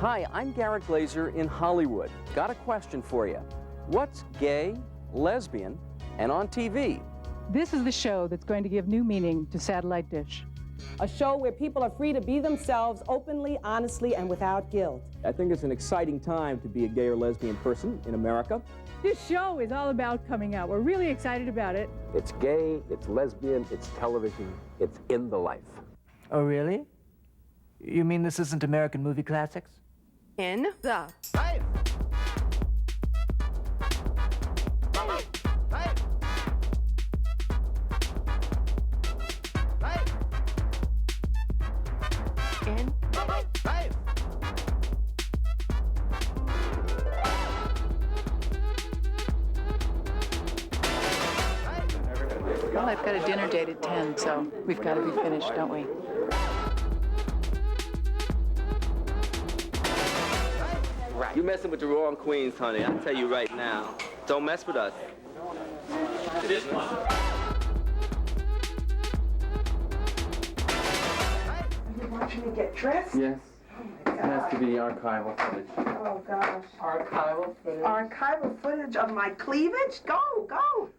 Hi, I'm Garrett Glaser in Hollywood. Got a question for you. What's gay, lesbian, and on TV? This is the show that's going to give new meaning to Satellite Dish. A show where people are free to be themselves openly, honestly, and without guilt. I think it's an exciting time to be a gay or lesbian person in America. This show is all about coming out. We're really excited about it. It's gay, it's lesbian, it's television, it's in the life. Oh, really? You mean this isn't American movie classics? In the Hey! Well, I've got a dinner date at 10, so we've got to be finished, don't we? You messing with the wrong queens, honey. I'll tell you right now. Don't mess with us. This one. Are you watching me get dressed? Yes. Oh my It has God. to be the archival footage. Oh gosh. Archival footage. Archival footage of my cleavage? Go, go.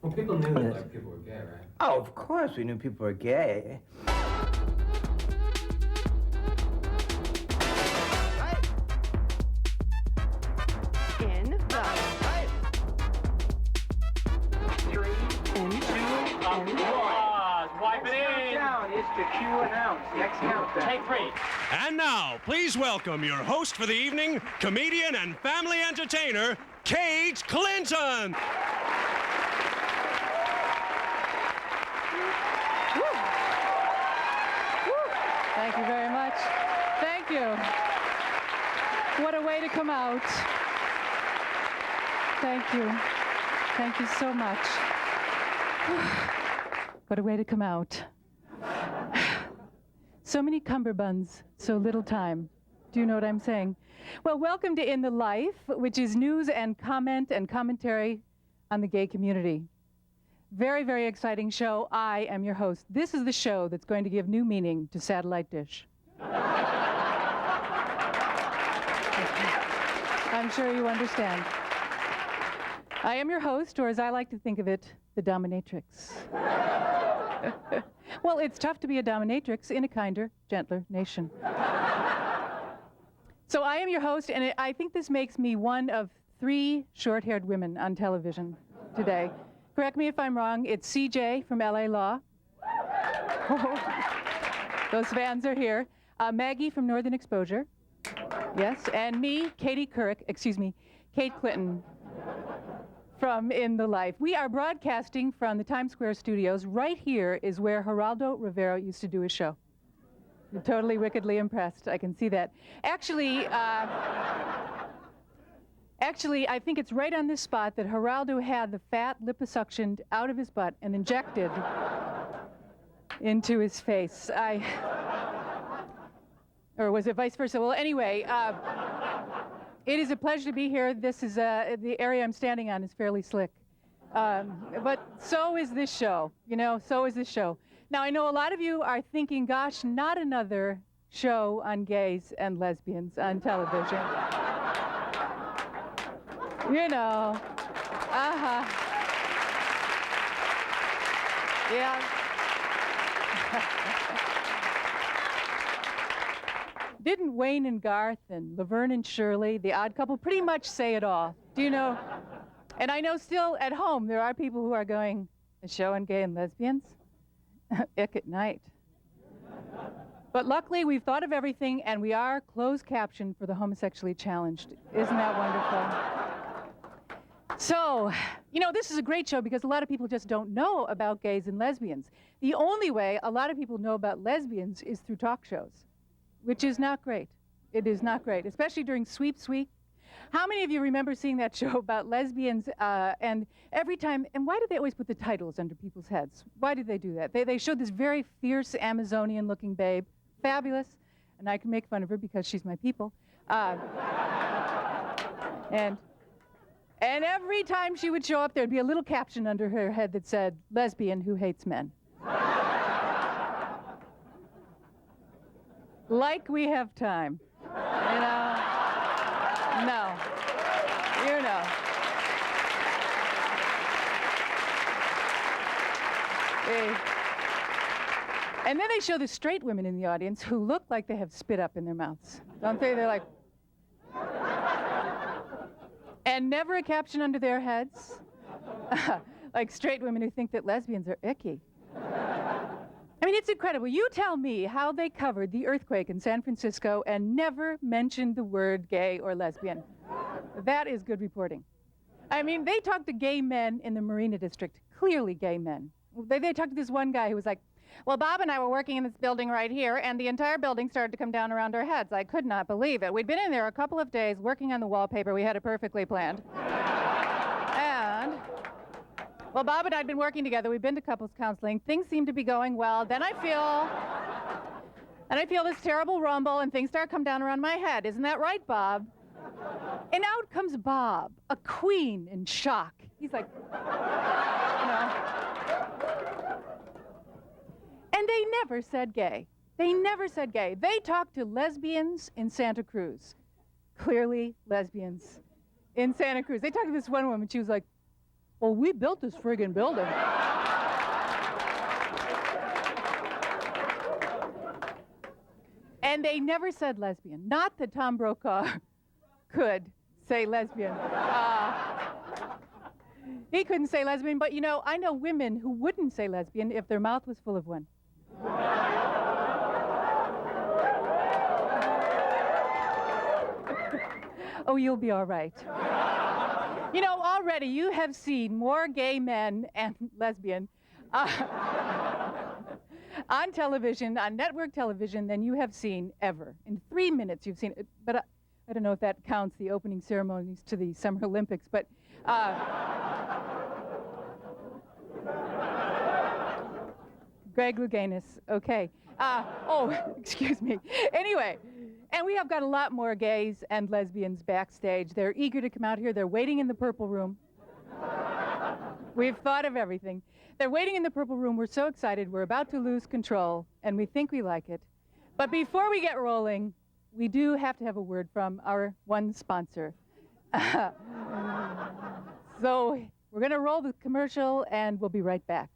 Well, people knew that like, people were gay, right? Oh, of course we knew people were gay. In the 3 and 2 and 1. Wipe it in. Down is to cue announce. Next countdown. Take 3. And now, please welcome your host for the evening, comedian and family entertainer, Cage Clinton. Thank you very much. Thank you. What a way to come out. Thank you. Thank you so much. What a way to come out. So many cummerbunds, so little time. Do you know what I'm saying? Well, welcome to In the Life, which is news and comment and commentary on the gay community. Very, very exciting show. I am your host. This is the show that's going to give new meaning to Satellite Dish. I'm sure you understand. I am your host, or as I like to think of it, the dominatrix. Well, it's tough to be a dominatrix in a kinder, gentler nation. So I am your host, and I think this makes me one of 3 short-haired women on television today. Correct me if I'm wrong. It's CJ from LA Law. Those fans are here. Maggie from Northern Exposure. Yes, and me, Kate Clinton from In the Life. We are broadcasting from the Times Square studios. Right here is where Geraldo Rivera used to do his show. You're totally wickedly impressed. I can see that. Actually, I think it's right on this spot that Geraldo had the fat liposuctioned out of his butt and injected into his face. Or was it vice versa? Well, anyway, it is a pleasure to be here. This is, the area I'm standing on is fairly slick. But so is this show, so is this show. Now, I know a lot of you are thinking, gosh, not another show on gays and lesbians on television. Yeah. Didn't Wayne and Garth and Laverne and Shirley, The Odd Couple, pretty much say it all? Do you know? And I know still at home there are people who are going, a show on gay and lesbians? Ick at night. But luckily, we've thought of everything, and we are closed captioned for the homosexually challenged. Isn't that wonderful? So, this is a great show because a lot of people just don't know about gays and lesbians. The only way a lot of people know about lesbians is through talk shows, which is not great. It is not great, especially during Sweeps Week. How many of you remember seeing that show about lesbians and every time, and why did they always put the titles under people's heads? Why did they do that? They showed this very fierce Amazonian-looking babe, fabulous, and I can make fun of her because she's my people. And every time she would show up, there'd be a little caption under her head that said, lesbian who hates men. Like we have time. You know? No. You know. And then they show the straight women in the audience who look like they have spit up in their mouths. Don't they? They're like... And never a caption under their heads. Like straight women who think that lesbians are icky. I mean, it's incredible. You tell me how they covered the earthquake in San Francisco and never mentioned the word gay or lesbian. That is good reporting. I mean, they talked to gay men in the Marina District, clearly gay men. They talked to this one guy who was like, well, Bob and I were working in this building right here, and the entire building started to come down around our heads. I could not believe it. We'd been in there a couple of days working on the wallpaper. We had it perfectly planned. And, well, Bob and I had been working together. We'd been to couples counseling. Things seemed to be going well. Then I feel this terrible rumble, and things start to come down around my head. Isn't that right, Bob? And out comes Bob, a queen in shock. He's like, you know. And they never said gay. They never said gay. They talked to lesbians in Santa Cruz. Clearly lesbians in Santa Cruz. They talked to this one woman. She was like, well, we built this friggin' building. And they never said lesbian. Not that Tom Brokaw could say lesbian. He couldn't say lesbian, but you know, I know women who wouldn't say lesbian if their mouth was full of one. Oh, you'll be all right. You know, already you have seen more gay men and lesbian on television, on network television, than you have seen ever. In 3 minutes you've seen it, but I don't know if that counts the opening ceremonies to the Summer Olympics, but Greg Louganis, okay. Excuse me. Anyway, and we have got a lot more gays and lesbians backstage. They're eager to come out here. They're waiting in the purple room. We've thought of everything. They're waiting in the purple room. We're so excited. We're about to lose control, and we think we like it. But before we get rolling, we do have to have a word from our one sponsor. So we're going to roll the commercial, and we'll be right back.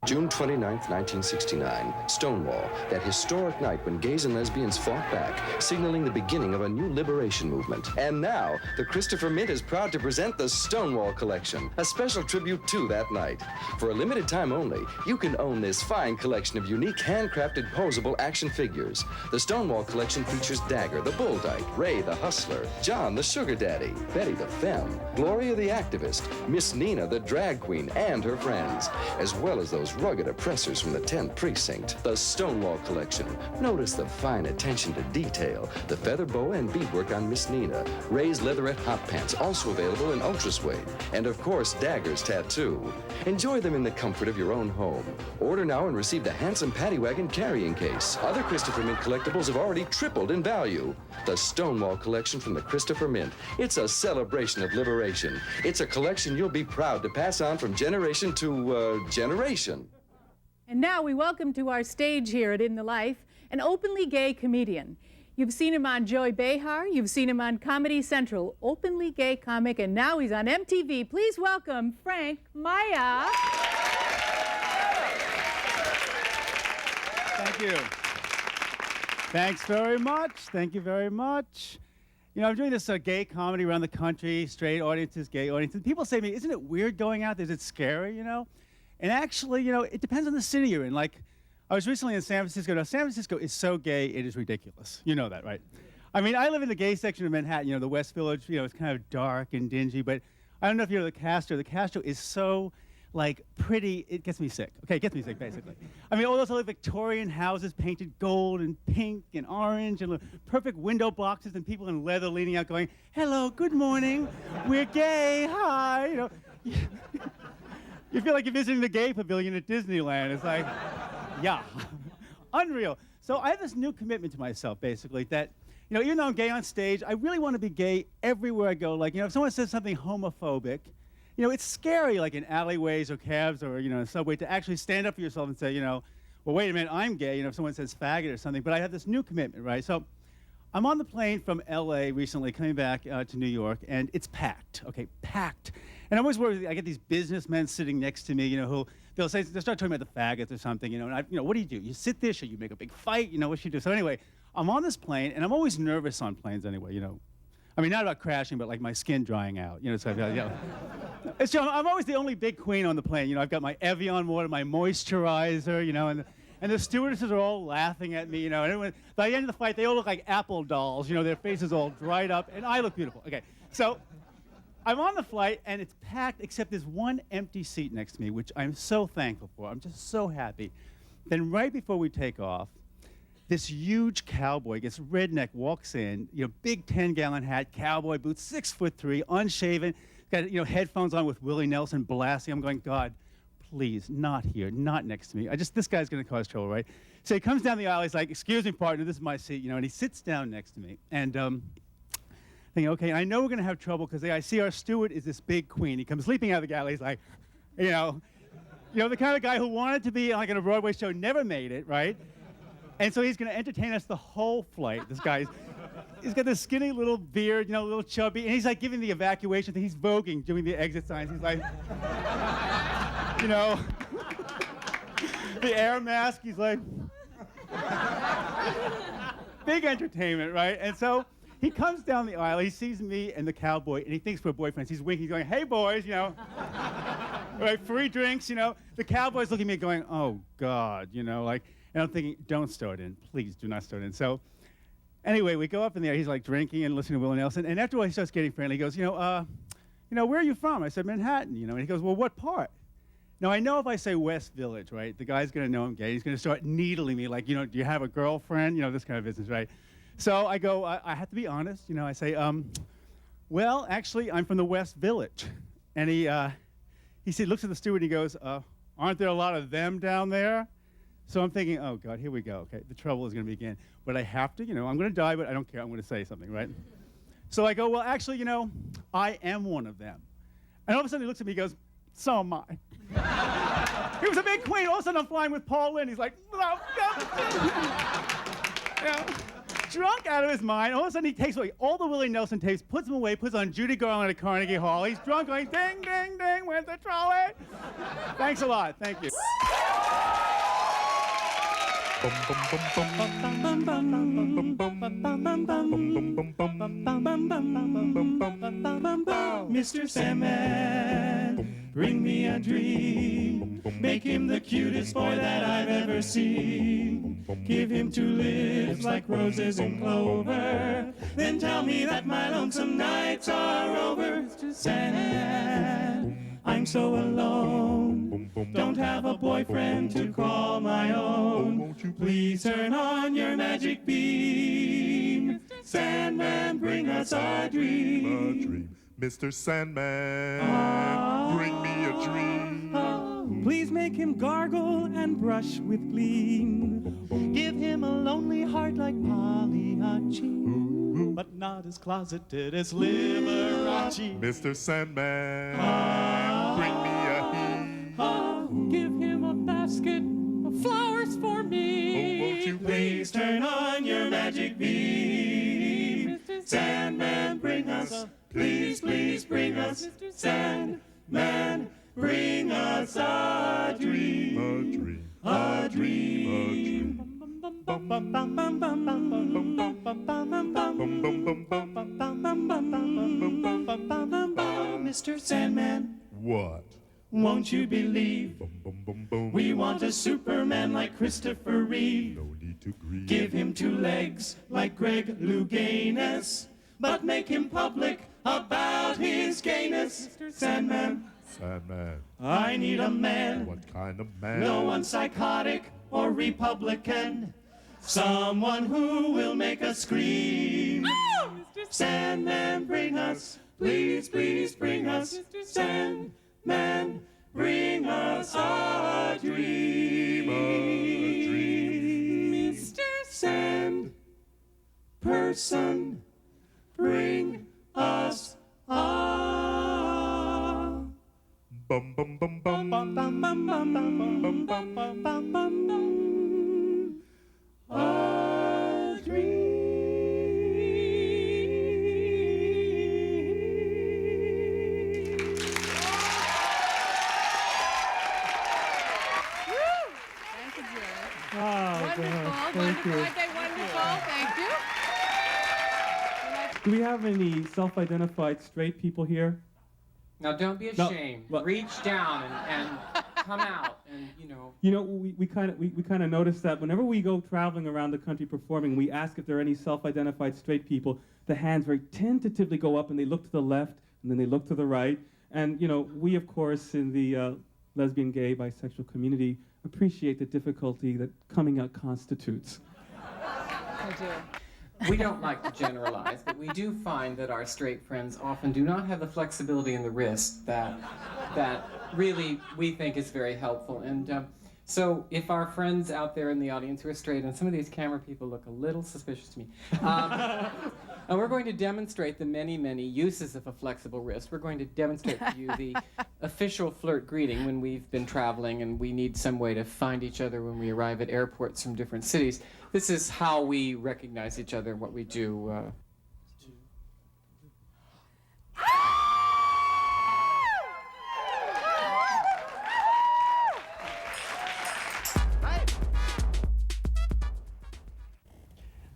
June 29th, 1969, Stonewall, that historic night when gays and lesbians fought back, signaling the beginning of a new liberation movement. And now, the Christopher Mint is proud to present the Stonewall Collection, a special tribute to that night. For a limited time only, you can own this fine collection of unique handcrafted posable action figures. The Stonewall Collection features Dagger, the Bull Dyke, Ray, the Hustler, John, the Sugar Daddy, Betty, the Femme, Gloria, the Activist, Miss Nina, the Drag Queen, and her friends, as well as those rugged oppressors from the 10th Precinct. The Stonewall Collection. Notice the fine attention to detail, the feather boa and beadwork on Miss Nina, Ray's leatherette hot pants, also available in ultra suede, and of course, Dagger's tattoo. Enjoy them in the comfort of your own home. Order now and receive the handsome Paddy Wagon carrying case. Other Christopher Mint collectibles have already tripled in value. The Stonewall Collection from the Christopher Mint. It's a celebration of liberation. It's a collection you'll be proud to pass on from generation to, generation. And now we welcome to our stage here at In the Life an openly gay comedian. You've seen him on Joy Behar, you've seen him on Comedy Central, openly gay comic, and now he's on MTV. Please welcome Frank Maya. Thank you. Thanks very much. Thank you very much. You know, I'm doing this gay comedy around the country, straight audiences, gay audiences. People say to me, isn't it weird going out there? Is it scary, you know? And actually, you know, it depends on the city you're in. Like, I was recently in San Francisco. Now, San Francisco is so gay, it is ridiculous. You know that, right? I mean, I live in the gay section of Manhattan, you know, the West Village, you know, it's kind of dark and dingy, but I don't know if you know the Castro. The Castro is so, like, pretty, it gets me sick. Okay, it gets me sick, basically. I mean, all those little Victorian houses painted gold and pink and orange and perfect window boxes and people in leather leaning out going, hello, good morning, we're gay, hi, you know. You feel like you're visiting the gay pavilion at Disneyland. It's like, Yeah, unreal. So I have this new commitment to myself, basically, that, you know, even though I'm gay on stage, I really want to be gay everywhere I go. Like, you know, if someone says something homophobic, you know, it's scary, like in alleyways or cabs or, you know, in a subway, to actually stand up for yourself and say, you know, well, wait a minute, I'm gay, you know, if someone says faggot or something. But I have this new commitment, right? So I'm on the plane from LA recently, coming back to New York, and it's packed, okay, packed. And I'm always worried, I get these businessmen sitting next to me, you know, who they'll start talking about the faggots or something, you know, and you know, what do? You sit there, should you make a big fight? You know, what should you do? So anyway, I'm on this plane, and I'm always nervous on planes anyway, you know. I mean, not about crashing, but like my skin drying out, you know, so I've got, you know. It's, you know, I'm always the only big queen on the plane, you know, I've got my Evian water, my moisturizer, you know, and the stewardesses are all laughing at me, you know, and everyone, by the end of the flight, they all look like Apple dolls, you know, their faces all dried up, and I look beautiful. Okay, so I'm on the flight, and it's packed, except there's one empty seat next to me, which I'm so thankful for. I'm just so happy. Then right before we take off, this huge cowboy, gets redneck, walks in, you know, big 10-gallon hat, cowboy boots, 6'3", unshaven, got, you know, headphones on with Willie Nelson blasting. I'm going, God, please, not here, not next to me. This guy's gonna cause trouble, right? So he comes down the aisle, he's like, excuse me, partner, this is my seat, you know, and he sits down next to me. And thinking, okay, I know we're gonna have trouble because I see our steward is this big queen. He comes leaping out of the galley, he's like, you know, the kind of guy who wanted to be like on a Broadway show, never made it, right? And so he's gonna entertain us the whole flight. This guy, he's got this skinny little beard, you know, a little chubby, and he's like giving the evacuation thing. He's voguing, doing the exit signs. He's like, you know, the air mask, he's like, big entertainment, right? And so he comes down the aisle, he sees me and the cowboy, and he thinks we're boyfriends. He's winking, he's going, hey, boys, you know, right, free drinks, you know. The cowboy's looking at me going, oh, God, you know, like, and I'm thinking, don't start in. Please do not start in. So anyway, we go up in there. He's like drinking and listening to Willie Nelson. And after a while, he starts getting friendly. He goes, you know, where are you from? I said, Manhattan, you know. And he goes, well, what part? Now, I know if I say West Village, right, the guy's going to know I'm gay. He's going to start needling me like, you know, do you have a girlfriend? You know, this kind of business, right? So I go, I have to be honest. You know, I say, well, actually, I'm from the West Village. And he looks at the steward and he goes, aren't there a lot of them down there? So I'm thinking, oh, God, here we go. Okay, the trouble is going to begin. But I have to, you know, I'm going to die, but I don't care. I'm going to say something, right? So I go, well, actually, you know, I am one of them. And all of a sudden he looks at me and goes, so am I. He was a big queen. All of a sudden I'm flying with Paul Lynde. He's like, oh, God. You know, drunk out of his mind. All of a sudden he takes away all the Willie Nelson tapes, puts them away, puts on Judy Garland at Carnegie Hall. He's drunk going, ding, ding, ding, where's the trolley? Thanks a lot. Thank you. Mr. Sandman, bring me a dream. Make him the cutest boy that I've ever seen. Give him 2 lips like roses and clover. Then tell me that my lonesome nights are over. Mr. Sandman, I'm so alone. Don't have a boyfriend to call my own. Please turn on your magic beam. Sandman, bring us a dream. Mr. Sandman, bring me a dream. Please make him gargle and brush with gleam. Give him a lonely heart like Pagliacci, but not as closeted as Liberace. Mr. Sandman, bring me a he. Give him a basket of flowers for me. Won't you please turn on your magic beam. Sandman, bring us, please, please bring us. Sandman, bring us a dream. A dream. Mr. Sandman. What? Won't you believe we want a Superman like Christopher Reeve? No need to grieve. Give him 2 legs like Greg Louganis, but make him public about his gayness. Mr. Sandman. Sandman. I need a man. What kind of man? No one psychotic or Republican. Someone who will make us scream. Oh! Sandman, bring us, please, please bring us. Sandman, bring us a dream. person. Bring us a Bum bum bum bum bum bum bum bum bum bum bum bum bum. a dream. Wonderful. Thank you. Do we have any self-identified straight people here? Now, don't be ashamed. No, Reach down and come out, and You know, we kind of noticed that whenever we go traveling around the country performing, we ask if there are any self-identified straight people. The hands very tentatively go up, and they look to the left, and then they look to the right. And we, of course, in the lesbian, gay, bisexual community, appreciate the difficulty that coming out constitutes. I do. we don't like to generalize, but we do find that our straight friends often do not have the flexibility in the wrist that really we think is very helpful. And so if our friends out there in the audience who are straight, and some of these camera people look a little suspicious to me, and we're going to demonstrate the many, many uses of a flexible wrist. We're going to demonstrate to you the official flirt greeting when we've been traveling and we need some way to find each other when we arrive at airports from different cities. This is how we recognize each other and what we do.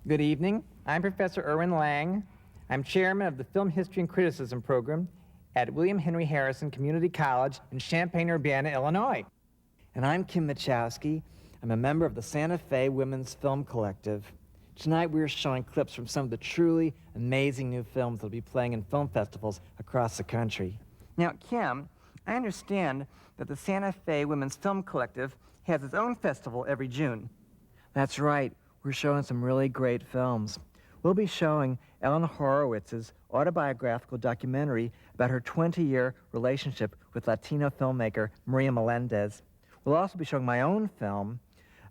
Good evening. I'm Professor Erwin Lang. I'm chairman of the Film History and Criticism program at William Henry Harrison Community College in Champaign-Urbana, Illinois. And I'm Kim Machowski. I'm a member of the Santa Fe Women's Film Collective. Tonight we're showing clips from some of the truly amazing new films that will be playing in film festivals across the country. Now, Kim, I understand that the Santa Fe Women's Film Collective has its own festival every June. That's right. We're showing some really great films. We'll be showing Ellen Horowitz's autobiographical documentary about her 20-year relationship with Latino filmmaker Maria Melendez. We'll also be showing my own film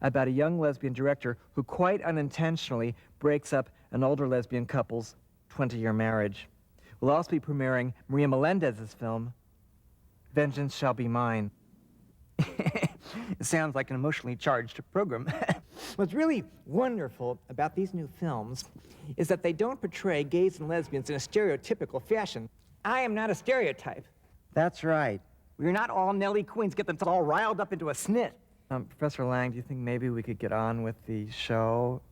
about a young lesbian director who quite unintentionally breaks up an older lesbian couple's 20-year marriage. We'll also be premiering Maria Melendez's film, Vengeance Shall Be Mine. It sounds like an emotionally charged program. What's really wonderful about these new films is that they don't portray gays and lesbians in a stereotypical fashion. I am not a stereotype. That's right. We're not all Nelly Queens, get them all riled up into a snit. Professor Lang, do you think maybe we could get on with the show?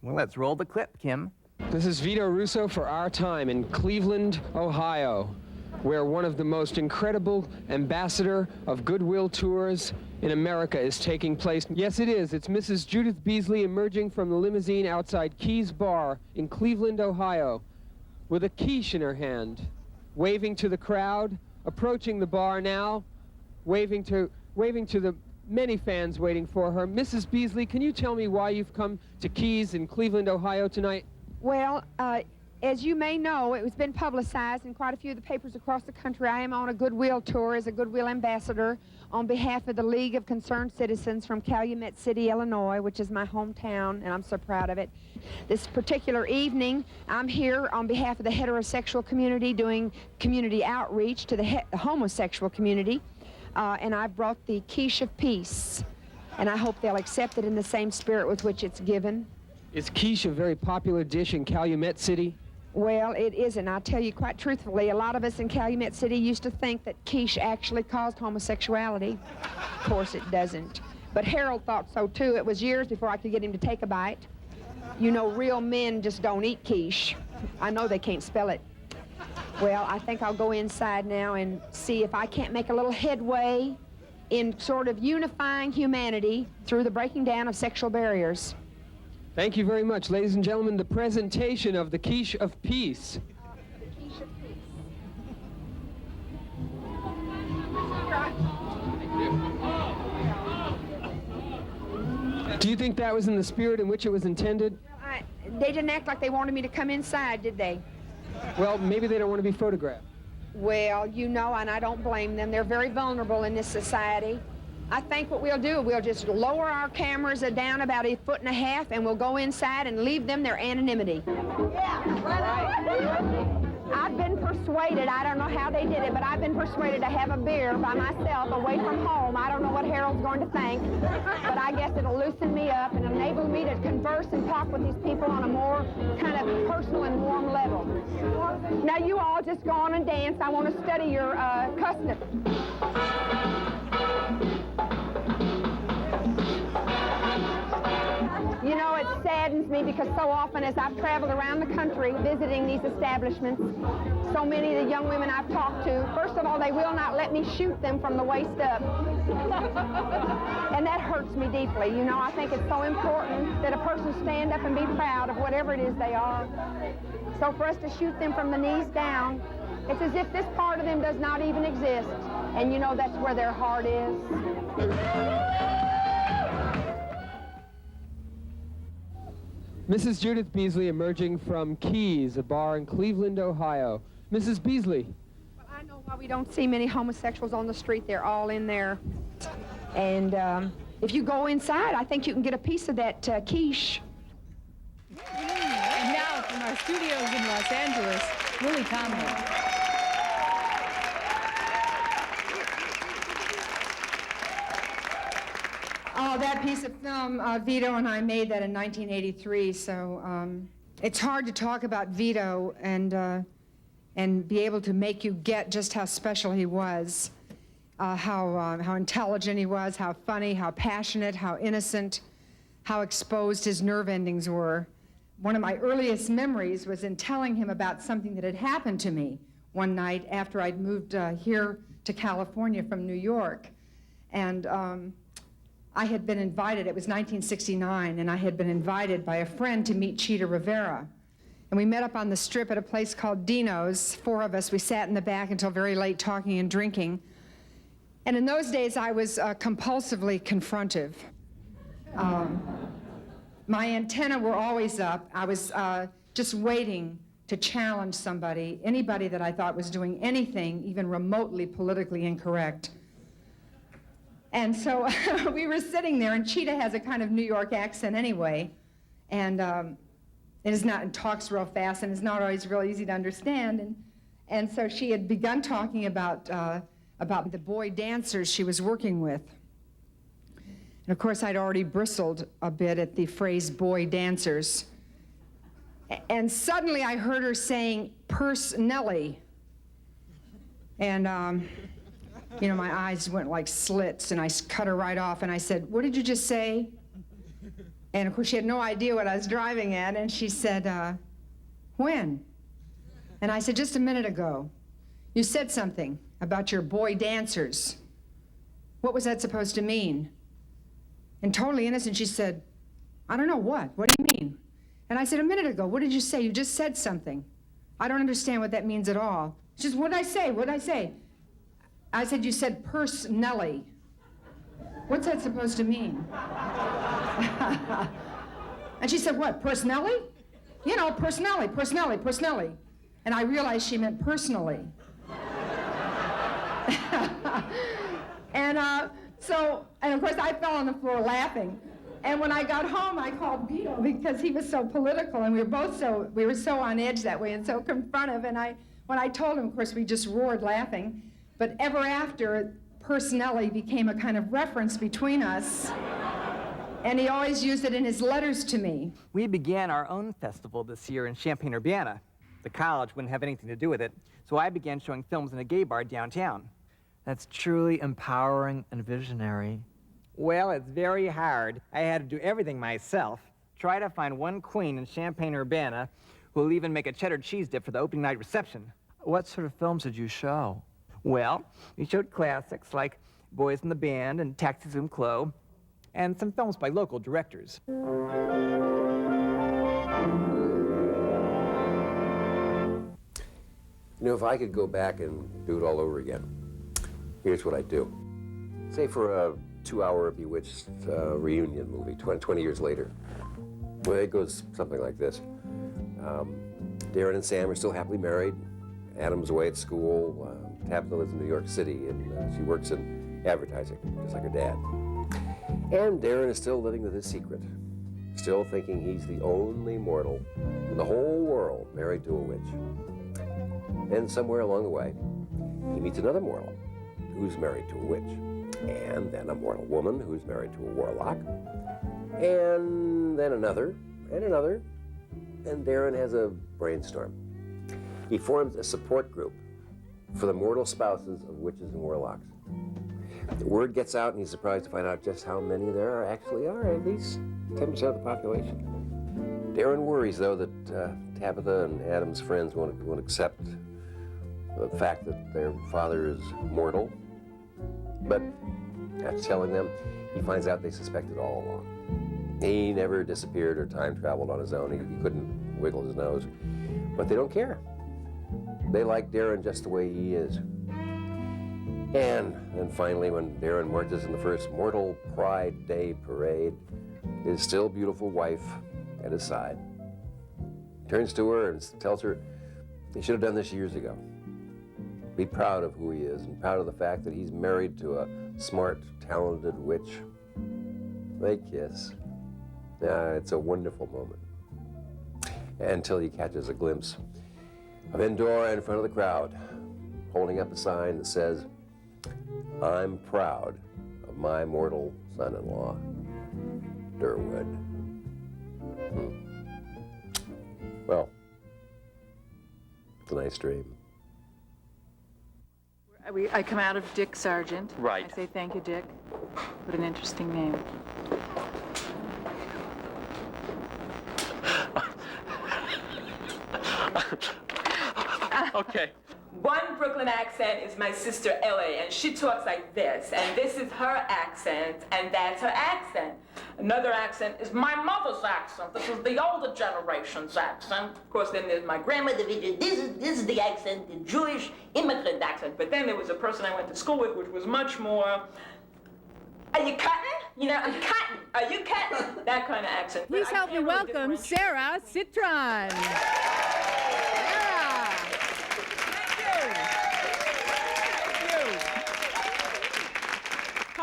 Well, let's roll the clip, Kim. This is Vito Russo for Our Time in Cleveland, Ohio, where one of the most incredible ambassador of goodwill tours in America is taking place. Yes, it is. It's Mrs. Judith Beasley emerging from the limousine outside Key's Bar in Cleveland, Ohio, with a quiche in her hand, waving to the crowd, approaching the bar now, waving to the many fans waiting for her. Mrs. Beasley, can you tell me why you've come to Key's in Cleveland, Ohio tonight? Well, as you may know, it was been publicized in quite a few of the papers across the country. I am on a goodwill tour as a goodwill ambassador on behalf of the League of Concerned Citizens from Calumet City, Illinois, which is my hometown, and I'm so proud of it. This particular evening, I'm here on behalf of the heterosexual community doing community outreach to the homosexual community, and I brought the quiche of peace, and I hope they'll accept it in the same spirit with which it's given. Is quiche a very popular dish in Calumet City? Well, it isn't. I'll tell you quite truthfully, a lot of us in Calumet City used to think that quiche actually caused homosexuality. Of course it doesn't. But Harold thought so too. It was years before I could get him to take a bite. You know, real men just don't eat quiche. I know they can't spell it. Well, I think I'll go inside now and see if I can't make a little headway in sort of unifying humanity through the breaking down of sexual barriers. Thank you very much, ladies and gentlemen. The presentation of the quiche of peace. Do you think that was in the spirit in which it was intended? They didn't act like they wanted me to come inside, did they? Well, maybe they don't want to be photographed. Well, you know, and I don't blame them. They're very vulnerable in this society. I think what we'll do, we'll just lower our cameras down about 1.5 feet and we'll go inside and leave them their anonymity. Yeah, right. I've been persuaded, I don't know how they did it, but I've been persuaded to have a beer by myself away from home. I don't know what Harold's going to think, but I guess it'll loosen me up and enable me to converse and talk with these people on a more kind of personal and warm level. Now you all just go on and dance. I want to study your custom. You know, it saddens me because so often as I've traveled around the country visiting these establishments, so many of the young women I've talked to, first of all, they will not let me shoot them from the waist up. And that hurts me deeply. You know, I think it's so important that a person stand up and be proud of whatever it is they are. So for us to shoot them from the knees down, it's as if this part of them does not even exist. And you know, that's where their heart is. Mrs. Judith Beasley emerging from Keys, a bar in Cleveland, Ohio. Mrs. Beasley. Well, I know why we don't see many homosexuals on the street. They're all in there. And if you go inside, I think you can get a piece of that quiche. And now from our studios in Los Angeles, Willie Tomlin. Oh, that piece of film, Vito and I made that in 1983, so it's hard to talk about Vito and be able to make you get just how special he was, how intelligent he was, how funny, how passionate, how innocent, how exposed his nerve endings were. One of my earliest memories was in telling him about something that had happened to me one night after I'd moved here to California from New York. And I had been invited, it was 1969, and I had been invited by a friend to meet Chita Rivera. And we met up on the Strip at a place called Dino's. 4 of us, we sat in the back until very late talking and drinking. And in those days, I was compulsively confrontive. My antennae were always up. I was just waiting to challenge somebody, anybody that I thought was doing anything even remotely politically incorrect. And so we were sitting there, and Chita has a kind of New York accent anyway, and it talks real fast, and it's not always real easy to understand. And so she had begun talking about the boy dancers she was working with. And of course, I'd already bristled a bit at the phrase boy dancers. And suddenly I heard her saying, "Purse Nelly." And you know, my eyes went like slits, and I cut her right off, and I said, "What did you just say?" And of course, she had no idea what I was driving at, and she said, "When?" And I said, "Just a minute ago. You said something about your boy dancers. What was that supposed to mean?" And totally innocent, she said, "I don't know what. What do you mean?" And I said, "A minute ago, what did you say? You just said something. I don't understand what that means at all." She says, "What did I say? What did I say?" I said, "You said Purse Nelly. What's that supposed to mean?" And she said, "What, Purse Nelly? You know, personality, personality, personality." And I realized she meant personally. And and of course I fell on the floor laughing. And when I got home, I called Vito because he was so political, and we were so on edge that way and so confrontive. And when I told him, of course, we just roared laughing. But ever after, personality became a kind of reference between us. And he always used it in his letters to me. We began our own festival this year in Champaign-Urbana. The college wouldn't have anything to do with it, so I began showing films in a gay bar downtown. That's truly empowering and visionary. Well, it's very hard. I had to do everything myself. Try to find one queen in Champaign-Urbana who will even make a cheddar cheese dip for the opening night reception. What sort of films did you show? Well, we showed classics like Boys in the Band and Taxi Zoom Clo, and some films by local directors. You know, if I could go back and do it all over again, here's what I'd do. Say for a 2-hour Bewitched reunion movie, 20 years later. Well, it goes something like this. Darren and Sam are still happily married. Adam's away at school. Tabitha lives in New York City, and she works in advertising, just like her dad. And Darren is still living with his secret, still thinking he's the only mortal in the whole world married to a witch. And somewhere along the way, he meets another mortal who's married to a witch, and then a mortal woman who's married to a warlock, and then another, and another, and Darren has a brainstorm. He forms a support group for the mortal spouses of witches and warlocks. The word gets out, and he's surprised to find out just how many there actually are, at least 10% of the population. Darren worries, though, that Tabitha and Adam's friends won't accept the fact that their father is mortal. But after telling them, he finds out they suspected all along. He never disappeared or time traveled on his own. He couldn't wiggle his nose. But they don't care. They like Darren just the way he is. And then finally, when Darren marches in the first Mortal Pride Day parade, his still beautiful wife at his side turns to her and tells her he should have done this years ago. Be proud of who he is and proud of the fact that he's married to a smart, talented witch. They kiss. It's a wonderful moment. Until he catches a glimpse of Endora in front of the crowd, holding up a sign that says, "I'm proud of my mortal son-in-law, Durwood." Well, it's a nice dream. I come out of Dick Sargent. Right. I say thank you, Dick. What an interesting name. Okay. One Brooklyn accent is my sister Ellie, and she talks like this, and this is her accent, and that's her accent. Another accent is my mother's accent. This is the older generation's accent. Of course, then there's my grandmother. This is the accent, the Jewish immigrant accent. But then there was a person I went to school with, which was much more, "Are you cutting? You know, I'm cutting. Are you cutting?" That kind of accent. Please help me welcome Sara Cytron.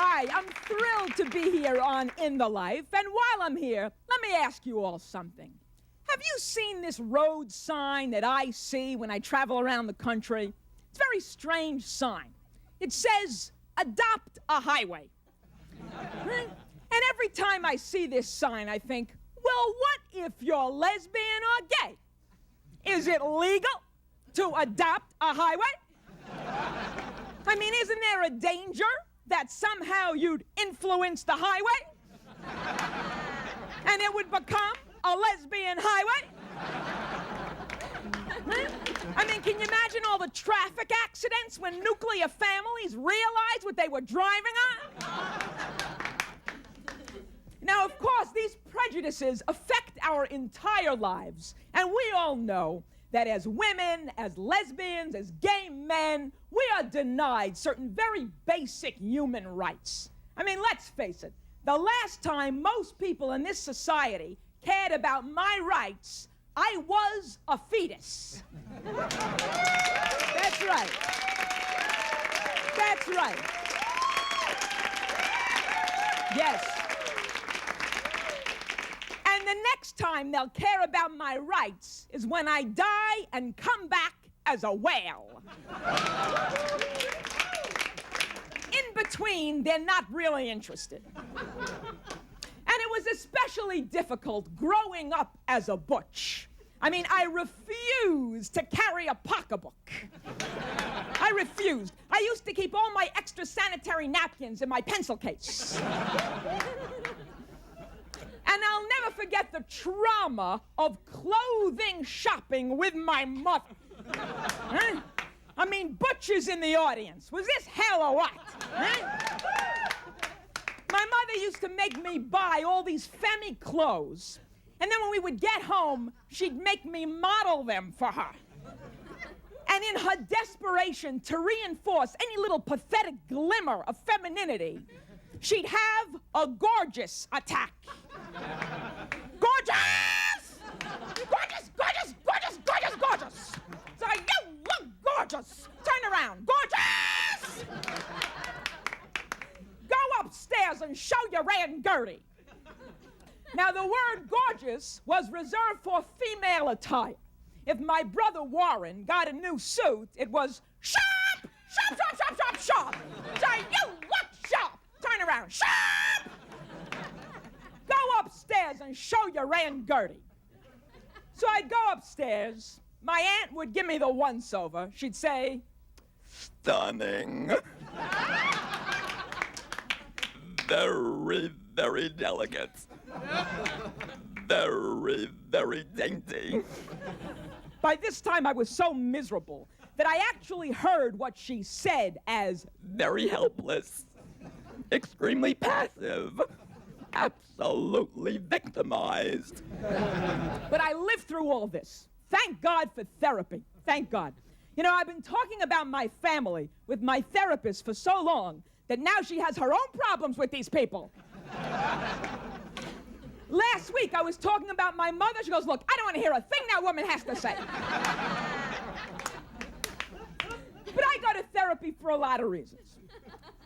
Hi, I'm thrilled to be here on In the Life, and while I'm here, let me ask you all something. Have you seen this road sign that I see when I travel around the country? It's a very strange sign. It says, "Adopt a highway." And every time I see this sign, I think, well, what if you're lesbian or gay? Is it legal to adopt a highway? I mean, isn't there a danger that somehow you'd influence the highway? And it would become a lesbian highway? I mean, can you imagine all the traffic accidents when nuclear families realized what they were driving on? Now, of course, these prejudices affect our entire lives, and we all know that as women, as lesbians, as gay men, we are denied certain very basic human rights. I mean, let's face it, the last time most people in this society cared about my rights, I was a fetus. That's right. That's right. Yes. And the next time they'll care about my rights is when I die and come back as a whale. In between, they're not really interested. And it was especially difficult growing up as a butch. I mean, I refused to carry a pocketbook. I refused. I used to keep all my extra sanitary napkins in my pencil case. And I'll never forget the trauma of clothing shopping with my mother. Huh? I mean, butchers in the audience. Was this hell or what? Huh? My mother used to make me buy all these femi clothes, and then when we would get home, she'd make me model them for her. And in her desperation to reinforce any little pathetic glimmer of femininity, she'd have a gorgeous attack. Gorgeous! Gorgeous, gorgeous, gorgeous, gorgeous, gorgeous! So you look gorgeous! Turn around, gorgeous! ran Gertie. Now, the word gorgeous was reserved for female attire. If my brother Warren got a new suit, it was sharp, sharp, sharp, sharp, sharp, sharp. Say, you look sharp. Turn around, sharp. Go upstairs and show your Aunt Gertie. So I'd go upstairs. My aunt would give me the once-over. She'd say, stunning. Very, very delicate. Very, very dainty. By this time, I was so miserable that I actually heard what she said as very helpless, extremely passive, absolutely victimized. But I lived through all this. Thank God for therapy. Thank God. You know, I've been talking about my family with my therapist for so long that now she has her own problems with these people. Last week, I was talking about my mother. She goes, look, I don't want to hear a thing that woman has to say. But I go to therapy for a lot of reasons.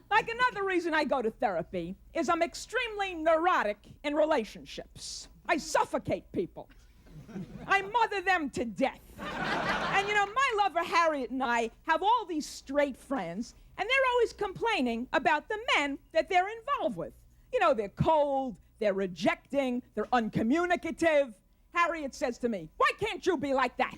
Like, another reason I go to therapy is I'm extremely neurotic in relationships. I suffocate people. I mother them to death. And you know, my lover Harriet and I have all these straight friends, and they're always complaining about the men that they're involved with. You know, they're cold, they're rejecting, they're uncommunicative. Harriet says to me, why can't you be like that?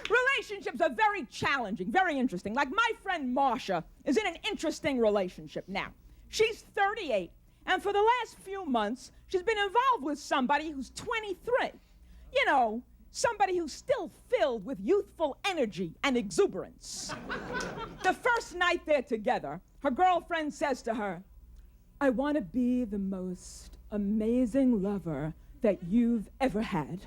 Relationships are very challenging, very interesting. Like my friend Marcia is in an interesting relationship now. She's 38, and for the last few months, she's been involved with somebody who's 23. You know, somebody who's still filled with youthful energy and exuberance. The first night they're together, her girlfriend says to her, I want to be the most amazing lover that you've ever had.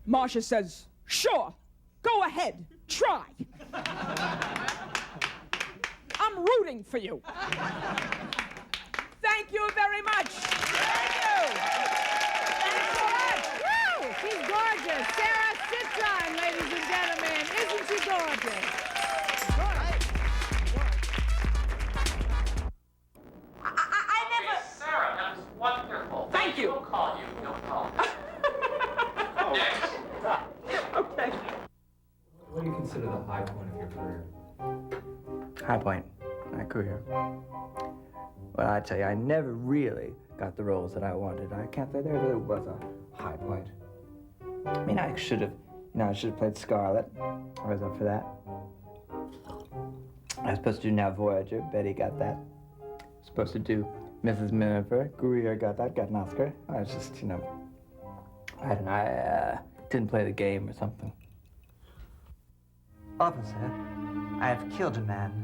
Marcia says, sure, go ahead, try. I'm rooting for you. Thank you very much. Thank you. Thanks so much. Woo! She's gorgeous. Sara Cytron, ladies and gentlemen. Isn't she gorgeous? Sara, that was wonderful. Thank you. He'll call you. He'll call. Okay. What do you consider the high point of your career? High point, my career. Well, I tell you, I never really got the roles that I wanted. I can't say there really was a high point. I mean, I should have played Scarlett. I was up for that. I was supposed to do Now Voyager. Bette got that. I was supposed to do Mrs. Miniver. Greer got that, got an Oscar. I was just, you know, I don't know, I didn't play the game or something. Officer, I have killed a man.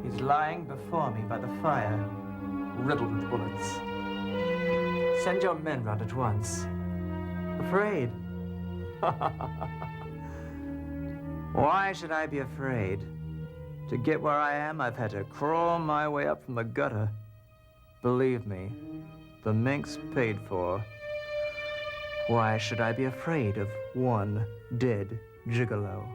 He's lying before me by the fire, riddled with bullets. Send your men round at once. Afraid? Why should I be afraid? To get where I am, I've had to crawl my way up from the gutter. Believe me, the mink's paid for. Why should I be afraid of one dead gigolo?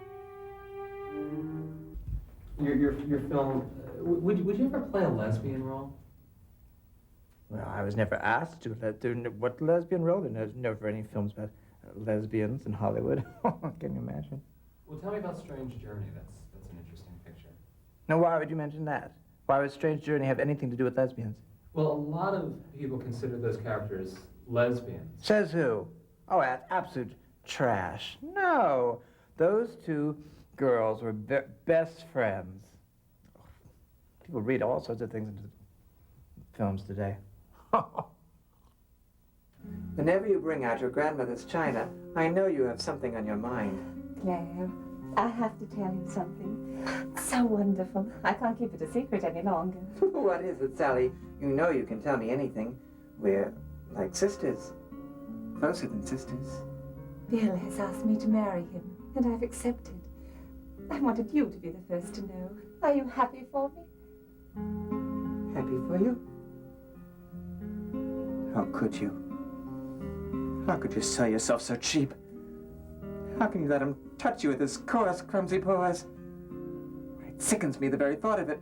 Your film, would you ever play a lesbian role? Well, I was never asked to do what lesbian role. There's never any films about lesbians in Hollywood. Can you imagine? Well, tell me about Strange Journey. That's an interesting picture. Now, why would you mention that? Why would Strange Journey have anything to do with lesbians? Well, a lot of people consider those characters lesbians. Says who? Oh, that's absolute trash. No, those two girls were best friends. People read all sorts of things into films today. Whenever you bring out your grandmother's china, I know you have something on your mind. Claire, I have to tell you something. So wonderful. I can't keep it a secret any longer. What is it, Sally? You know you can tell me anything. We're like sisters. Closer than sisters. Bill has asked me to marry him, and I've accepted. I wanted you to be the first to know. Are you happy for me? Happy for you? How could you? How could you sell yourself so cheap? How can you let him touch you with his coarse, clumsy paws? It sickens me, the very thought of it.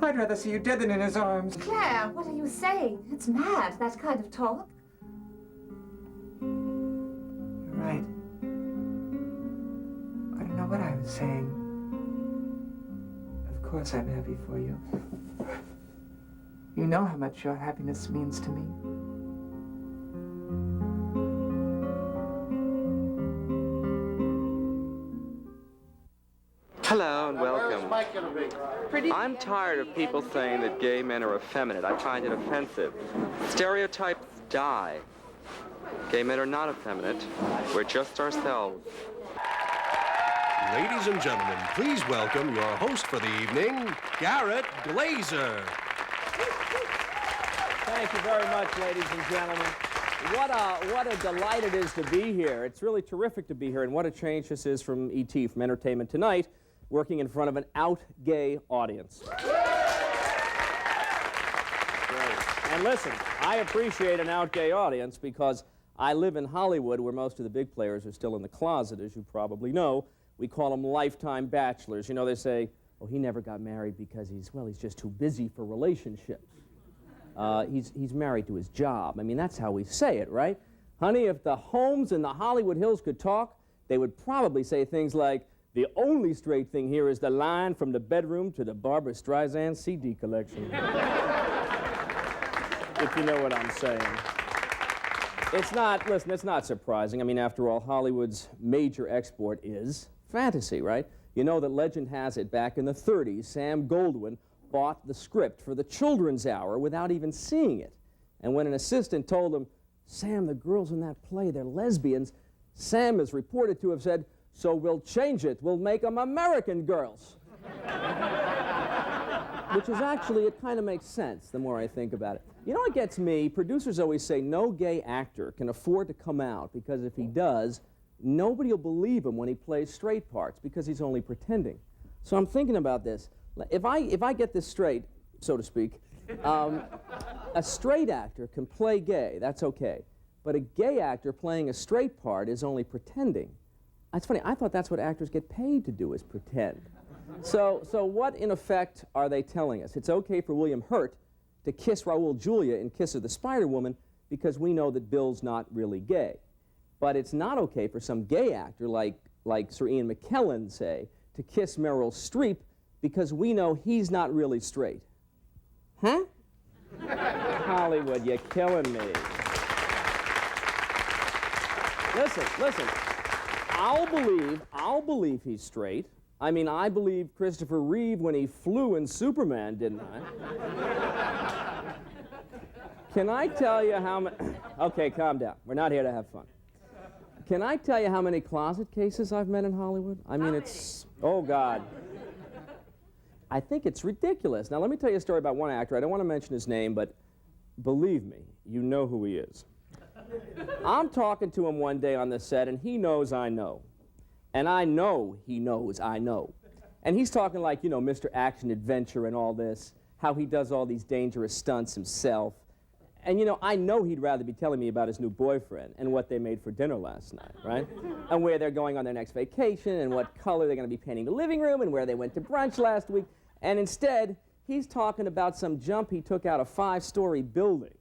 I'd rather see you dead than in his arms. Claire, what are you saying? It's mad, that kind of talk. You're right. I don't know what I was saying. Of course I'm happy for you. You know how much your happiness means to me. Hello and welcome. I'm tired of people saying that gay men are effeminate. I find it offensive. Stereotypes die. Gay men are not effeminate. We're just ourselves. Ladies and gentlemen, please welcome your host for the evening, Garrett Glaser. Thank you very much, ladies and gentlemen. What a delight it is to be here. It's really terrific to be here, and what a change this is from E.T., from Entertainment Tonight, working in front of an out gay audience. Great. And listen, I appreciate an out gay audience because I live in Hollywood where most of the big players are still in the closet, as you probably know. We call them lifetime bachelors. You know, they say, oh, he never got married because he's just too busy for relationships. He's married to his job. I mean, that's how we say it, right? Honey, if the Holmes in the Hollywood Hills could talk, they would probably say things like, the only straight thing here is the line from the bedroom to the Barbra Streisand CD collection. If you know what I'm saying. Listen, it's not surprising. I mean, after all, Hollywood's major export is fantasy, right? You know that legend has it, back in the 30s, Sam Goldwyn bought the script for the Children's Hour without even seeing it. And when an assistant told him, Sam, the girls in that play, they're lesbians, Sam is reported to have said, so we'll change it. We'll make them American girls. Which is actually, it kind of makes sense the more I think about it. You know what gets me? Producers always say no gay actor can afford to come out because if he does, nobody will believe him when he plays straight parts because he's only pretending. So I'm thinking about this. If I get this straight, so to speak, a straight actor can play gay, that's okay. But a gay actor playing a straight part is only pretending. It's funny, I thought that's what actors get paid to do, is pretend. So what, in effect, are they telling us? It's okay for William Hurt to kiss Raoul Julia in Kiss of the Spider-Woman because we know that Bill's not really gay. But it's not okay for some gay actor like Sir Ian McKellen, say, to kiss Meryl Streep because we know he's not really straight. Huh? Hollywood, you're killing me. Listen. I'll believe he's straight. I mean, I believed Christopher Reeve when he flew in Superman, didn't I? Can I tell you how many... Okay, calm down. We're not here to have fun. Can I tell you how many closet cases I've met in Hollywood? I mean, it's... Oh, God. I think it's ridiculous. Now, let me tell you a story about one actor. I don't want to mention his name, but believe me, you know who he is. I'm talking to him one day on the set, and he knows I know. And I know he knows I know. And he's talking like, you know, Mr. Action Adventure and all this, how he does all these dangerous stunts himself. And, you know, I know he'd rather be telling me about his new boyfriend and what they made for dinner last night, right? And where they're going on their next vacation and what color they're going to be painting the living room and where they went to brunch last week. And instead, he's talking about some jump he took out a 5-story building.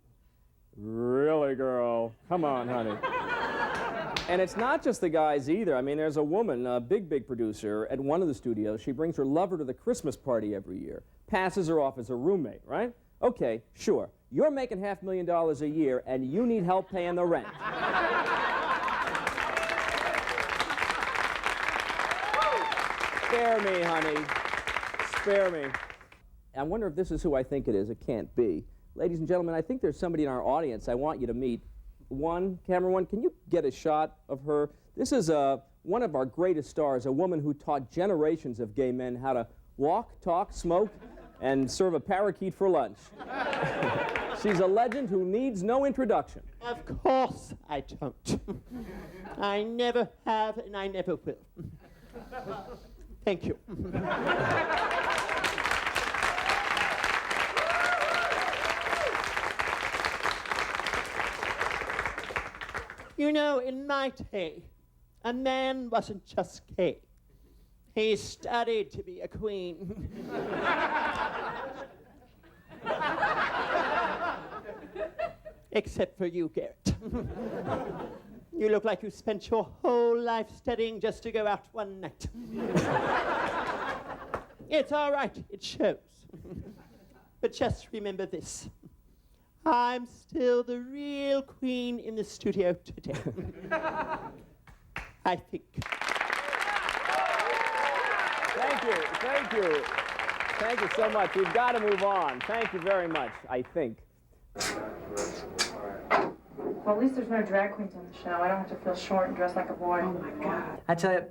Really, girl? Come on, honey. And it's not just the guys either. I mean, there's a woman, a big producer at one of the studios. She brings her lover to the Christmas party every year, passes her off as a roommate, right? Okay, sure. You're making $500,000 a year, and you need help paying the rent. Spare me, honey. Spare me. I wonder if this is who I think it is. It can't be. Ladies and gentlemen, I think there's somebody in our audience I want you to meet. Camera one, can you get a shot of her? This is one of our greatest stars, a woman who taught generations of gay men how to walk, talk, smoke, and serve a parakeet for lunch. She's a legend who needs no introduction. Of course I don't. I never have and I never will. Thank you. You know, in my day, a man wasn't just gay. He studied to be a queen. Except for you, Garrett. You look like you spent your whole life studying just to go out one night. It's all right, it shows. But just remember this. I'm still the real queen in the studio today. I think. Thank you, thank you. Thank you so much. We've got to move on. Thank you very much, I think. Well, at least there's no drag queens on the show. I don't have to feel short and dress like a boy. Oh, my God. I tell you,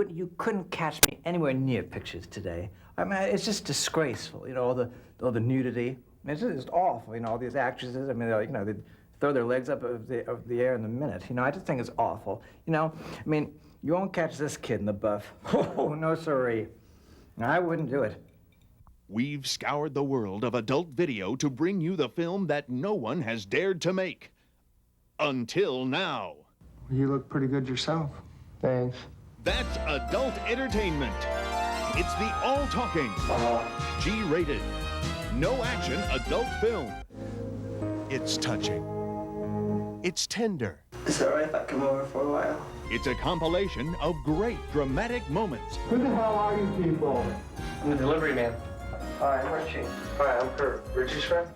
you couldn't catch me anywhere near pictures today. I mean, it's just disgraceful, you know, all the nudity. I mean, it's just awful, you know, all these actresses. I mean, you know, they throw their legs up of the air in a minute. You know, I just think it's awful. You know, I mean, you won't catch this kid in the buff. Oh, no siree. I wouldn't do it. We've scoured the world of adult video to bring you the film that no one has dared to make. Until now. You look pretty good yourself. Thanks. That's adult entertainment. It's the all-talking, G-rated, no-action adult film. It's touching. It's tender. Is it all right if I come over for a while? It's a compilation of great dramatic moments. Who the hell are you people? I'm the delivery man. Hi, I'm Richie. Hi, I'm Kurt. Richie's friend?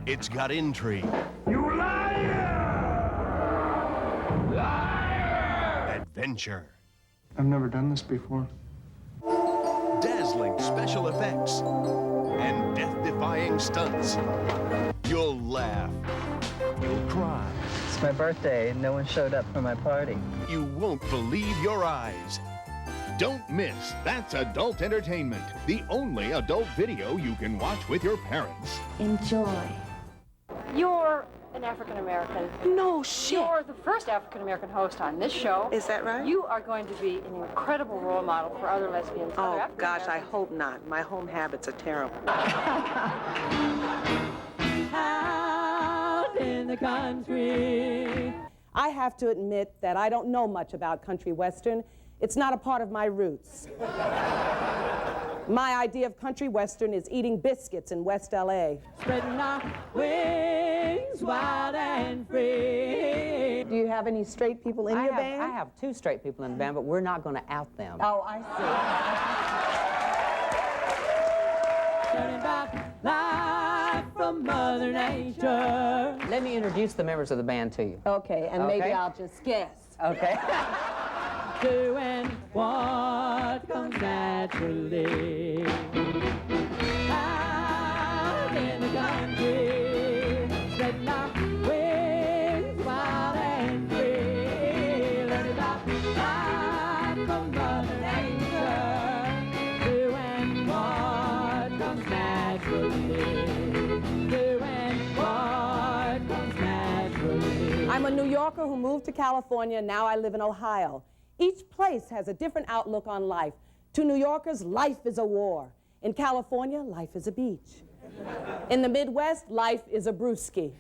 It's got intrigue. You liar! Liar! Adventure. I've never done this before. Dazzling special effects. And death-defying stunts. You'll laugh. You'll cry. It's my birthday and no one showed up for my party. You won't believe your eyes. Don't miss That's Adult Entertainment, the only adult video you can watch with your parents. Enjoy. You're an African-American. No shit. You're the first African-American host on this show. Is that right? You are going to be an incredible role model for other lesbians. Oh, gosh, I hope not. My home habits are terrible. Out in the country. I have to admit that I don't know much about country western. It's not a part of my roots. My idea of country western is eating biscuits in West L.A. Spreading our wings wild and free. Do you have any straight people in your band? I have two straight people in the band, but we're not going to out them. Oh, I see. Learning about life from Mother Nature. Let me introduce the members of the band to you. Okay, and maybe I'll just guess. Okay. Doing what comes naturally. Out in the country, spreading our wings wild and free. Learning about life from Mother Nature. Doing what comes naturally. Doing what comes naturally. I'm a New Yorker who moved to California, and now I live in Ohio. Each place has a different outlook on life. To New Yorkers, life is a war. In California, life is a beach. In the Midwest, life is a brewski.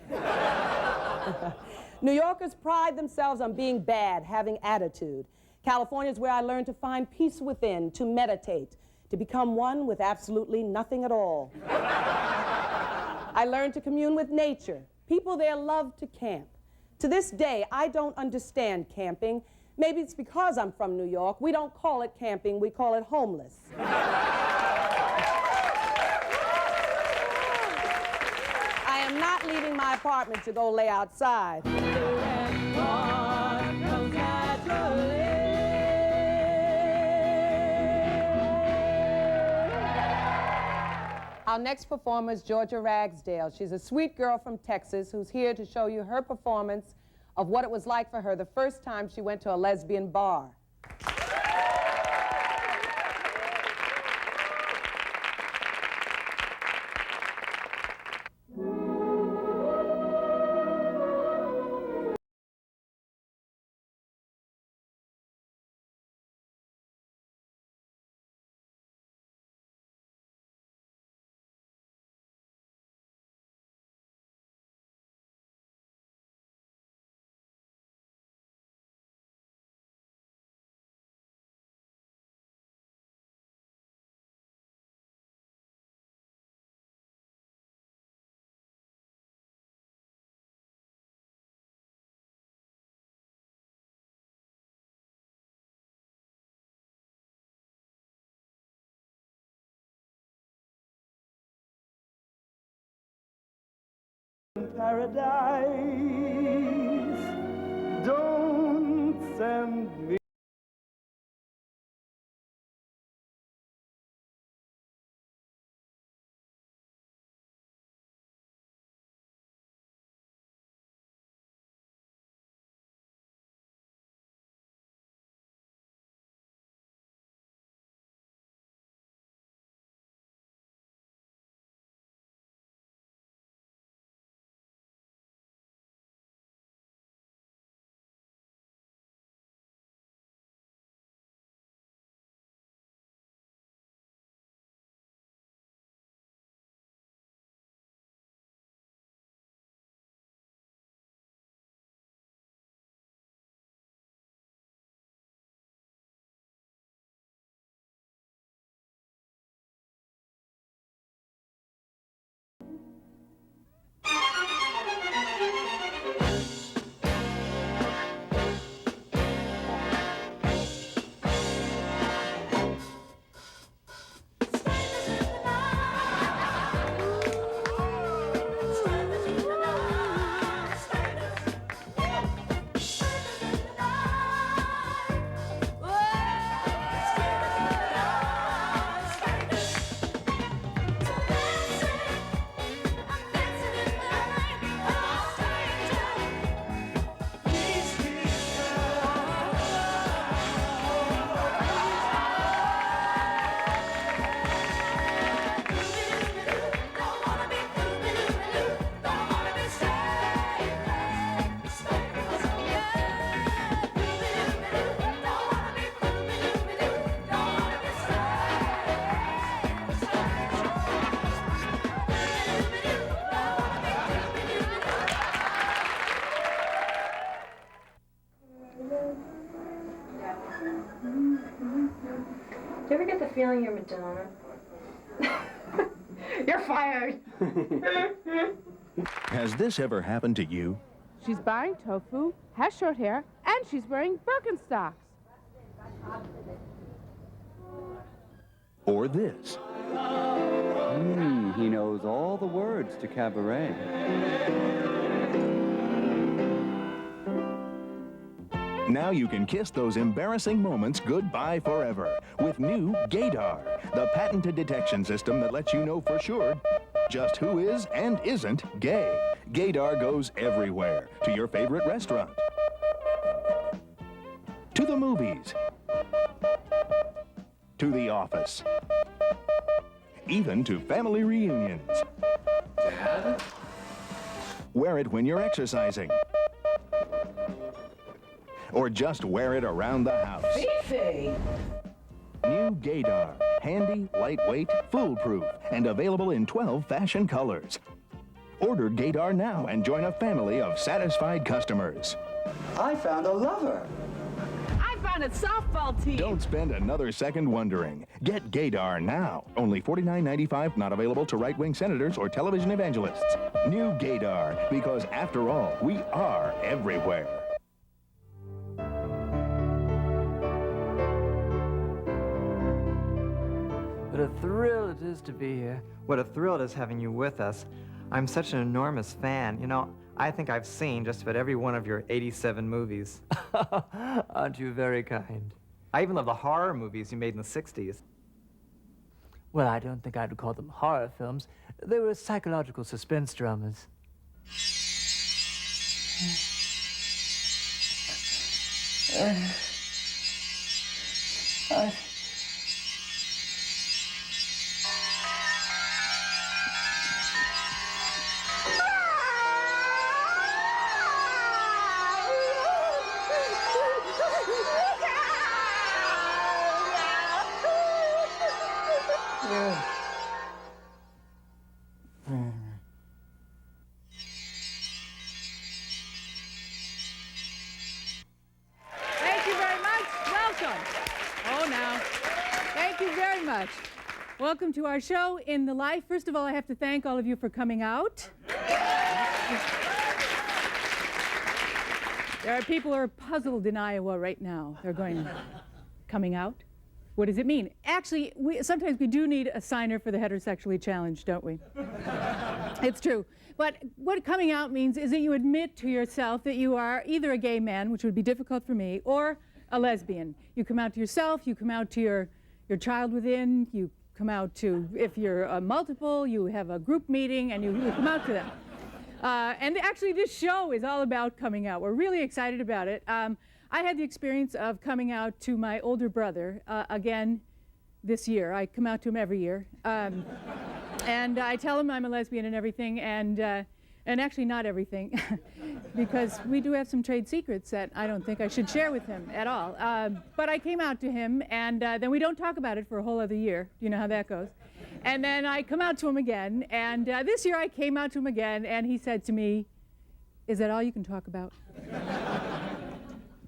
New Yorkers pride themselves on being bad, having attitude. California is where I learned to find peace within, to meditate, to become one with absolutely nothing at all. I learned to commune with nature. People there love to camp. To this day, I don't understand camping. Maybe it's because I'm from New York. We don't call it camping, we call it homeless. I am not leaving my apartment to go lay outside. Our next performer is Georgia Ragsdale. She's a sweet girl from Texas who's here to show you her performance of what it was like for her the first time she went to a lesbian bar. paradise. Don't send me. Do you ever get the feeling you're Madonna? You're fired. Has this ever happened to you? She's buying tofu, has short hair, and she's wearing Birkenstocks. Or this? He knows all the words to cabaret. Now you can kiss those embarrassing moments goodbye forever with new gaydar, the patented detection system that lets you know for sure just who is and isn't gay. Gaydar goes everywhere, to your favorite restaurant, to the movies, to the office, even to family reunions. Dad? Wear it when you're exercising. Or just wear it around the house. Fifi! New gaydar. Handy, lightweight, foolproof, and available in 12 fashion colors. Order gaydar now and join a family of satisfied customers. I found a lover. I found a softball team. Don't spend another second wondering. Get gaydar now. Only $49.95, not available to right-wing senators or television evangelists. New gaydar, because after all, we are everywhere. What a thrill it is to be here. What a thrill it is having you with us. I'm such an enormous fan. You know, I think I've seen just about every one of your 87 movies. Aren't you very kind? I even love the horror movies you made in the 60s. Well, I don't think I'd call them horror films. They were psychological suspense dramas. Welcome to our show, In the Life. First of all, I have to thank all of you for coming out. There are people who are puzzled in Iowa right now. They're going, coming out? What does it mean? Actually, sometimes we do need a signer for the heterosexually challenged, don't we? It's true. But what coming out means is that you admit to yourself that you are either a gay man, which would be difficult for me, or a lesbian. You come out to yourself, you come out to your child within, you come out to, if you're a multiple, you have a group meeting, and you come out to them. And actually, this show is all about coming out. We're really excited about it. I had the experience of coming out to my older brother again this year. I come out to him every year. And I tell him I'm a lesbian and everything, and actually not everything, because we do have some trade secrets that I don't think I should share with him at all. But I came out to him, and then we don't talk about it for a whole other year. You know how that goes. And then I come out to him again, and this year I came out to him again, and he said to me, "Is that all you can talk about?"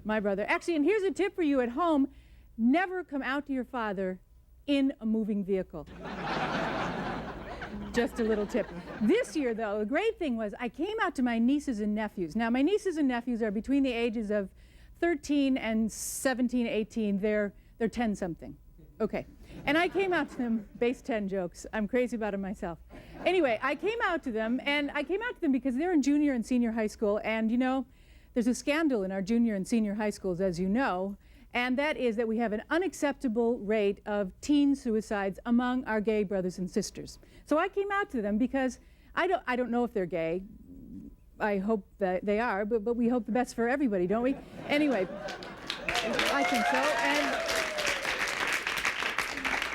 My brother. Actually, and here's a tip for you at home: never come out to your father in a moving vehicle. Just a little tip. This year, though, the great thing was I came out to my nieces and nephews. Now, my nieces and nephews are between the ages of 13 and 17, 18. They're 10-something. Okay. And I came out to them, base 10 jokes. I'm crazy about them myself. Anyway, I came out to them, and I came out to them because they're in junior and senior high school, and, you know, there's a scandal in our junior and senior high schools, as you know, and that is that we have an unacceptable rate of teen suicides among our gay brothers and sisters. So I came out to them because I don't know if they're gay. I hope that they are, but we hope the best for everybody, don't we? Anyway, I think so. And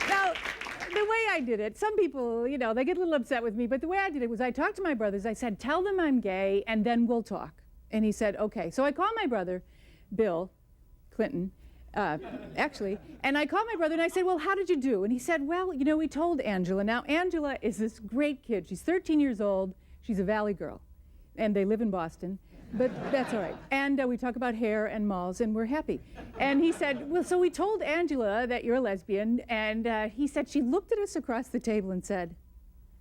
now, the way I did it, some people, you know, they get a little upset with me, but the way I did it was I talked to my brothers. I said, "Tell them I'm gay, and then we'll talk." And he said, "Okay." So I called my brother, Bill Clinton, actually, and I called my brother and I said, "Well, how did you do?" And he said, "Well, you know, we told Angela." Now, Angela is this great kid. She's 13 years old. She's a Valley girl, and they live in Boston, but that's all right. And we talk about hair and malls, and we're happy. And he said, "Well, so we told Angela that you're a lesbian," and he said she looked at us across the table and said,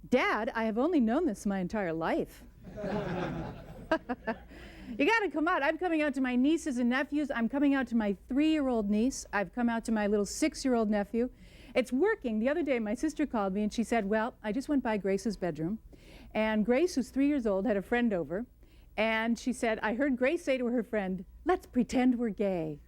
"Dad, I have only known this my entire life." You got to come out. I'm coming out to my nieces and nephews. I'm coming out to my 3-year-old niece. I've come out to my little 6-year-old nephew. It's working. The other day, my sister called me, and she said, "Well, I just went by Grace's bedroom, and Grace, who's 3 years old, had a friend over, and she said, I heard Grace say to her friend, 'Let's pretend we're gay.'"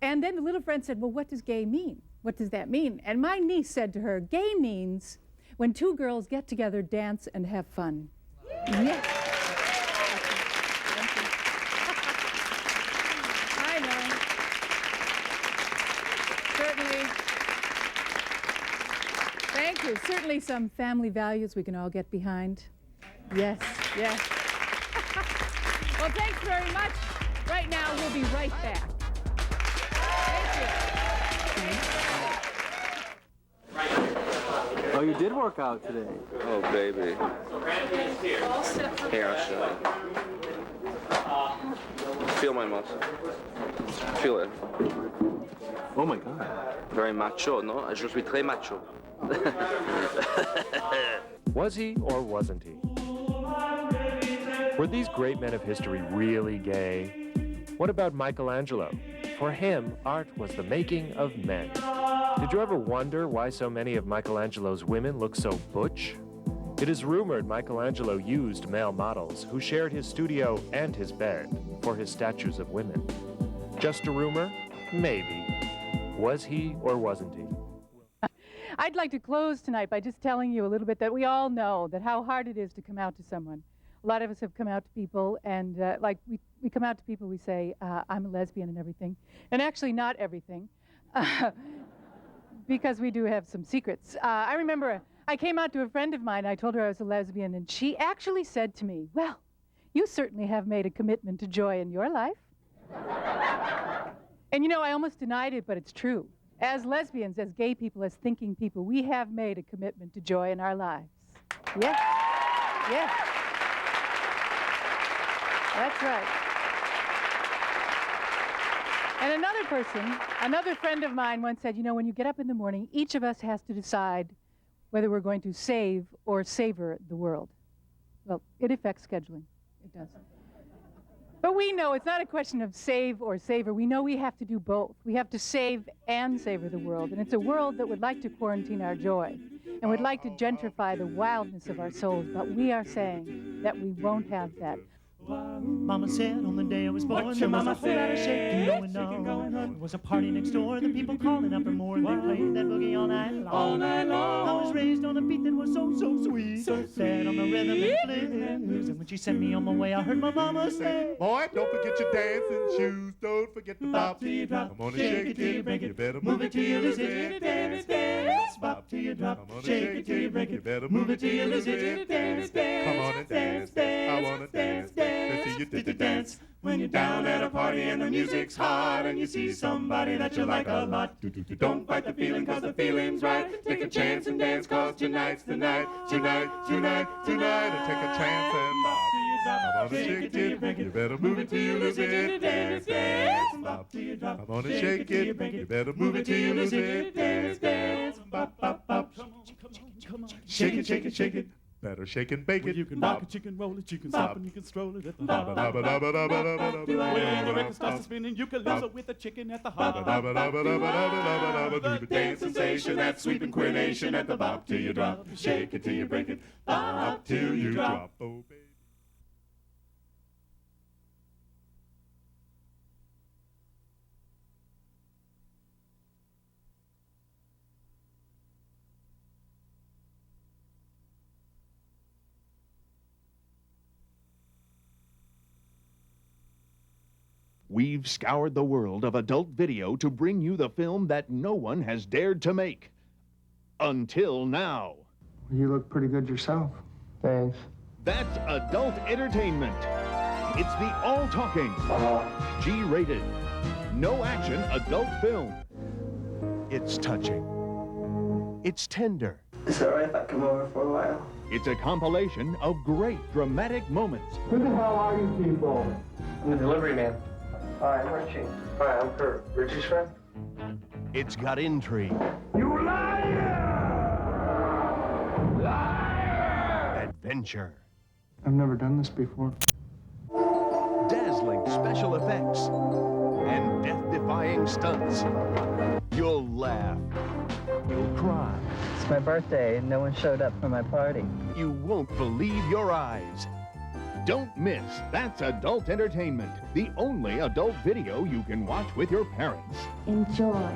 And then the little friend said, "Well, what does gay mean? What does that mean?" And my niece said to her, "Gay means when two girls get together, dance, and have fun." Yes. I know. Certainly. Thank you. Certainly some family values we can all get behind. Yes, yes. Well, thanks very much. Right now, we'll be right back. Oh, you did work out today. Oh, baby. Here, I'll show you. Feel my muscle. Feel it. Oh, my God. Very macho, no? Je suis très macho. Was he or wasn't he? Were these great men of history really gay? What about Michelangelo? For him, art was the making of men. Did you ever wonder why so many of Michelangelo's women look so butch? It is rumored Michelangelo used male models who shared his studio and his bed for his statues of women. Just a rumor? Maybe. Was he or wasn't he? I'd like to close tonight by just telling you a little bit that we all know that how hard it is to come out to someone. A lot of us have come out to people, and like we come out to people, we say, I'm a lesbian and everything. And actually not everything, because we do have some secrets. I remember I came out to a friend of mine, I told her I was a lesbian, and she actually said to me, "Well, you certainly have made a commitment to joy in your life." And you know, I almost denied it, but it's true. As lesbians, as gay people, as thinking people, we have made a commitment to joy in our lives. Yes, yes. That's right. And another person, another friend of mine once said, you know, when you get up in the morning, each of us has to decide whether we're going to save or savor the world. Well, it affects scheduling. It does. But we know it's not a question of save or savor. We know we have to do both. We have to save and savor the world. And it's a world that would like to quarantine our joy and would like to gentrify the wildness of our souls. But we are saying that we won't have that. Mama said on the day I was born, there was a whole lot of shaking going on. There was a party next door, the people calling out for more, and they played that boogie all night long. All night long. I was raised on a beat that was so, so sweet. So sweet. On the rhythm and blues. And when she sent me on my way, I heard my mama say, boy, don't forget your dancing shoes. Don't forget the bop till you drop. Come on and shake it till you break it. You better move it till you lose it. Dance, dance. Bop till you drop. Shake it till you break it. You better move it till you lose it. Dance, dance. Come on and dance, dance. I wanna dance, dance. Let's see you dance. When you're down at a party and the music's hot and you see somebody that you like a lot. Don't fight the feeling cause the feeling's right. Take a chance and dance cause tonight's the night. Tonight, tonight, tonight. And take a chance and bop. Come on and shake it. You better move it till you lose it. Dance, dance. Bop. Come on and shake it. You better move it till you lose it. Dance, dance. Bop, bop, bop. Shake it, shake it, shake it. Better shake and bake it. Well, you can rock it, you can roll it, you can stop and you can stroll it at the hop. When the record starts to spin, you can lose it with the chicken at the hop. Do the dance sensation, that sweeping queer nation at the bop till you drop. Shake it till you break it, bop till you drop. Oh, baby. We've scoured the world of adult video to bring you the film that no one has dared to make. Until now. You look pretty good yourself. Thanks. That's adult entertainment. It's the all-talking, G-rated, no-action adult film. It's touching. It's tender. Is it all right if I come over for a while? It's a compilation of great dramatic moments. Who the hell are you people? I'm the delivery man. Hi, I'm Richie. Hi, I'm Kurt. Richie's friend? It's got intrigue. You liar! Liar! Adventure. I've never done this before. Dazzling special effects. And death-defying stunts. You'll laugh. You'll cry. It's my birthday and no one showed up for my party. You won't believe your eyes. Don't miss That's Adult Entertainment, the only adult video you can watch with your parents. Enjoy.